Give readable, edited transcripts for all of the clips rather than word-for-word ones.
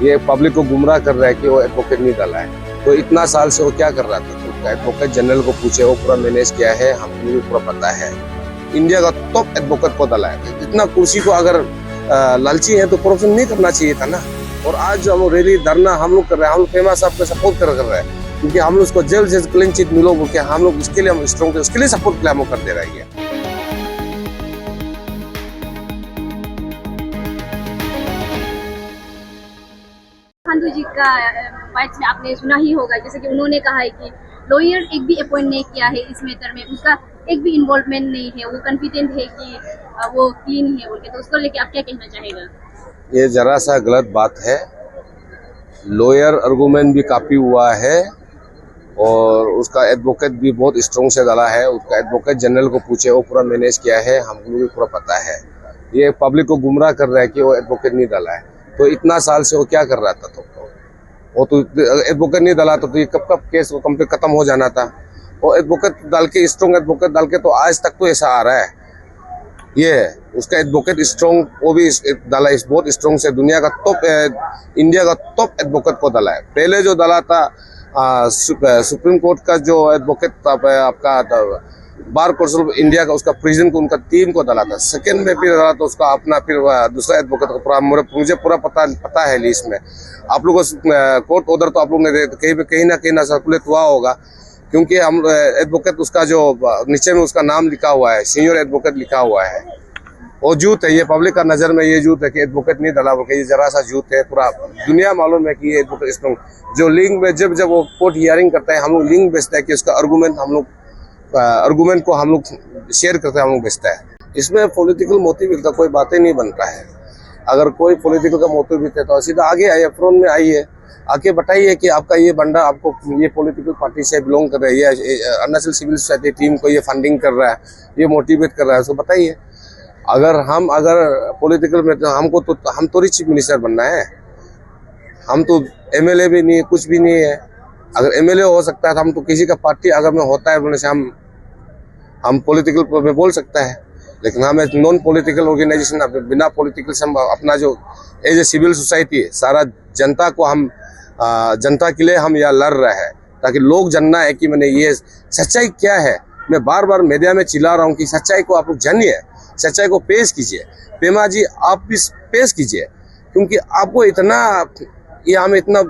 ये पब्लिक को गुमराह कर रहा है कि वो एडवोकेट नहीं डाला है। तो इतना साल से वो क्या कर रहा था? तो एडवोकेट जनरल को पूछे, वो पूरा मैनेज किया है, हमको भी पूरा पता है। इंडिया का टॉप एडवोकेट को डाला है। इतना कुर्सी को अगर लालची है तो करप्शन नहीं करना चाहिए था ना। और आज जो हम रैली धरना हम लोग कर रहे हैं, हम लोग फेमा साहब को सपोर्ट कर रहे हैं, क्योंकि हम लोग उसको जल्द से क्लीन चिट मिलो बोल के हम लोग इसके लिए हम स्ट्रॉन्ग थे, उसके लिए सपोर्ट के लिए हम लोग कर दे रहे हैं। खांडू जी का बाइट में आपने सुना ही होगा, जैसे कि उन्होंने कहा है कि लॉयर एक भी अपॉइंट नहीं किया है इस मैटर में, उसका एक भी इन्वॉल्वमेंट नहीं है, वो कॉन्फिडेंट है कि वो क्लीन है बोल के। तो उसको लेके आप क्या कहना चाहेगा? ये जरा सा गलत बात है। लॉयर आर्गुमेंट भी काफी हुआ है और उसका एडवोकेट भी बहुत स्ट्रॉन्ग से डाला है। उसका एडवोकेट जनरल को पूछे, वो पूरा मैनेज किया है, हमको भी पूरा पता है। ये पब्लिक को गुमराह कर रहा है कि वो एडवोकेट नहीं डाला है। तो इतना साल से वो क्या कर रहा था? तो वो तो एडवोकेट नहीं डाला तो ये कब केस कंप्लीट खत्म हो जाना था। वो एडवोकेट डाल के, स्ट्रॉन्ग एडवोकेट डाल के तो आज तक तो ऐसा आ रहा है। ये उसका एडवोकेट स्ट्रॉन्ग, वो भी डाला है, बहुत स्ट्रॉन्ग से दुनिया का टॉप, इंडिया का टॉप एडवोकेट को डाला है। पहले जो डाला था सुप्रीम कोर्ट का जो एडवोकेट था आपका बार कौंसिल ऑफ इंडिया का, उसका प्रेसिडेंट को, उनका टीम को डाला था। सेकंड में फिर डाला तो उसका अपना फिर दूसरा एडवोकेट को पूरा, मुझे पूरा पता है लिस्ट में। आप लोगों को कोर्ट ऑर्डर तो आप लोग ने कहीं ना सर्कुलेट हुआ होगा, क्योंकि हम एडवोकेट उसका जो नीचे में उसका नाम लिखा हुआ है, सीनियर एडवोकेट लिखा हुआ है। वो झूठ है, ये पब्लिक का नजर में ये झूठ है कि एडवोकेट नहीं डाला, ये जरा सा झूठ है। पूरा दुनिया मालूम है कि ये एडवोकेट स्ट्रॉन्ग जो लिंक में जब वो कोर्ट हियरिंग करता है, हम लोग लिंक भेजते हैं कि उसका आर्गुमेंट को हम लोग शेयर करते हैं, हम लोग भेजता है। इसमें पॉलिटिकल मोटिव का कोई बातें नहीं बनता है। अगर कोई पॉलिटिकल का मोटिव भी है तो सीधा आगे आइए, फ्रंट में आइए, आके बताइए कि आपका ये बंदा आपको ये पॉलिटिकल पार्टी से बिलोंग कर रहा है, ये अरुणाचल सिविल सोसाइटी टीम को ये फंडिंग कर रहा है, ये मोटिवेट कर रहा है, उसको बताइए। अगर पॉलिटिकल में तो हम तो चीफ मिनिस्टर बनना है, हम तो एमएलए भी नहीं है, कुछ भी नहीं है। अगर एमएलए हो सकता है तो हम तो किसी का पार्टी अगर में होता है बोलने से हम पॉलिटिकल में बोल सकता है, लेकिन हम एक नॉन पॉलिटिकल ऑर्गेनाइजेशन, बिना पॉलिटिकल से हम अपना जो एज ए सिविल सोसाइटी है, सारा जनता को हम जनता के लिए हम यहाँ लड़ रहे हैं, ताकि लोग जानना है कि मैंने ये सच्चाई क्या है। मैं बार बार मीडिया में चिल्ला रहा हूँ कि सच्चाई को आप लोग जानिए, सच्चाई को पेश कीजिए। पेमा जी आप भी पेश कीजिए, क्योंकि आपको इतना ये हम इतना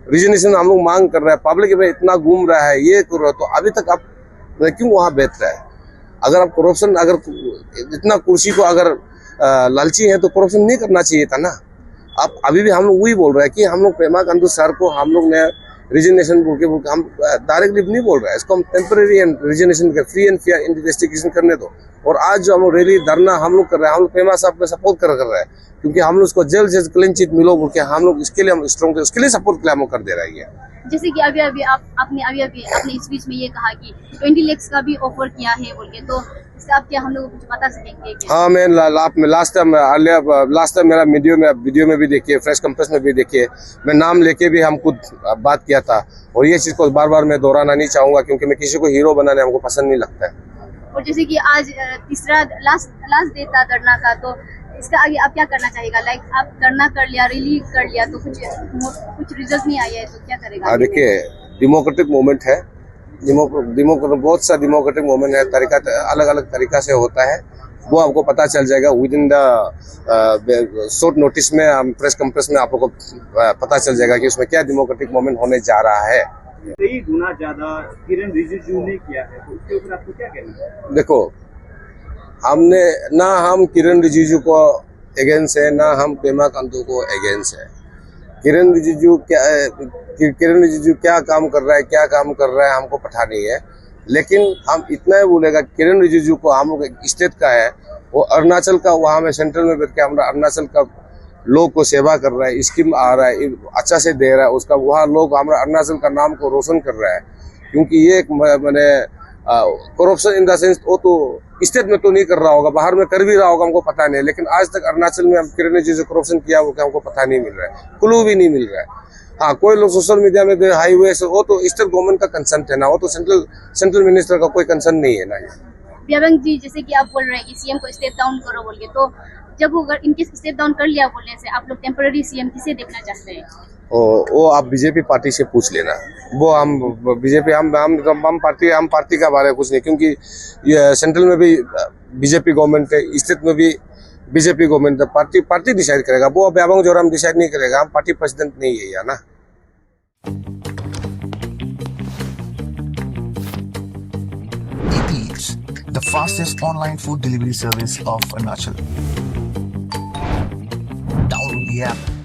रिजनेशन हम लोग मांग कर रहे हैं, पब्लिक में इतना घूम रहा है, ये कर रहा है, तो अभी तक आप क्यों वहाँ बैठ रहा है? अगर आप करप्शन, अगर इतना कुर्सी को अगर लालची है तो करप्शन नहीं करना चाहिए था ना। आप अभी भी हम लोग वही बोल रहे हैं कि हम लोग पेमा खांडू सर को हम लोग ने रिजनेशन बोल के हम डायरेक्टली नहीं बोल रहे हैं, इसको हम टेम्परेरी रिजनेशन के फ्री एंड फेयर इन्वेस्टिगेशन करने दो। और आज जो हम लोग रैली धरना हम लोग कर रहे हैं, हम लोग पेमा साहब को सपोर्ट कर रहे हैं, क्योंकि हम लोग उसको जल्द से क्लीन चिट मिलो बोल के हम लोग इसके लिए हम स्ट्रॉन्ग थे, उसके लिए सपोर्ट के लिए हम लोग कर दे रहे हैं। जैसे कि आपने अपने स्पीच में ये कहा कि 20 लाख का भी ऑफर किया है बोल के, तो इससे आप क्या हम लोग कुछ बता सकेंगे क्या? हाँ, मैं लास्ट टाइम मेरा वीडियो में भी देखिए, प्रेस कॉन्फ्रेंस में भी देखिए, मैं नाम लेके भी हम खुद बात किया था। और ये चीज को बार बार मैं दोहराना नहीं चाहूंगा, क्योंकि मैं किसी को हीरो बनाने हमको पसंद नहीं लगता है। और जैसे कि आज तीसरा लास्ट डे था धरना का, तो इसका आगे आप क्या करना चाहेगा? लाइक आप धरना कर लिया, रैली कर लिया, तो कुछ रिजल्ट नहीं आया है, तो क्या करेगा? देखिए, डेमोक्रेटिक मूवमेंट है, बहुत सा डेमोक्रेटिक मूवमेंट है, तरीका अलग अलग तरीका से होता है, वो आपको पता चल जाएगा with in the short notice में। हम प्रेस कॉन्फ्रेंस में आपको पता चल जाएगा कि उसमें क्या डेमोक्रेटिक मूवमेंट होने जा रहा है। कई गुना ज्यादा किरण रिजिजू ने किया है, तो उसके ऊपर आपको क्या कहना है? देखो, हम किरण रिजिजू को अगेंस्ट है, ना हम पेमा खांडू को अगेंस्ट है। किरण रिजिजू क्या काम कर रहा है, क्या काम कर रहा है हमको पता नहीं है, लेकिन हम इतना ही बोलेगा, किरण रिजिजू को हम लोग स्टेट का है, वो अरुणाचल का, वहाँ में सेंट्रल में बैठ के हमारा अरुणाचल का लोग को सेवा कर रहा है, स्कीम आ रहा है, अच्छा से दे रहा है, उसका वहाँ लोग हमारा अरुणाचल का नाम को रोशन कर रहा है। क्योंकि ये एक मैंने करप्शन इन द सेंस, वो तो स्टेट में तो नहीं कर रहा होगा, बाहर में कर भी रहा होगा, हमको पता नहीं है, लेकिन आज तक अरुणाचल में हम किरण ने जो करप्शन किया वो क्या हमको पता नहीं मिल रहा है, क्लू भी नहीं मिल रहा है। हाँ, कोई लोग सोशल मीडिया में हाईवे से, वो तो स्टेट गवर्नमेंट का कंसर्न है ना, वो तो सेंट्रल मिनिस्टर का कोई कंसर्न नहीं है ना। व्यावंग जी, जैसे कि आप बोल रहे हैं कि सीएम को स्टेप डाउन करो बोल के, तो जब वो अगर इनकेस स्टेप डाउन कर लिया बोलने से, आप लोग टेम्पररी सीएम किसे देखना चाहते हैं? वो आप बीजेपी पार्टी से पूछ लेना। वो हम बीजेपी हम पार्टी का बारे में कुछ नहीं, क्योंकि ये सेंट्रल में भी बीजेपी गवर्नमेंट है, स्टेट में भी बीजेपी गवर्नमेंट है। पार्टी डिसाइड करेगा, वो अभ्याबंग जोराम डिसाइड नहीं करेगा। हम पार्टी प्रेसिडेंट नहीं है या ना। Eats, the fastest online food delivery service of Arunachal. Download the app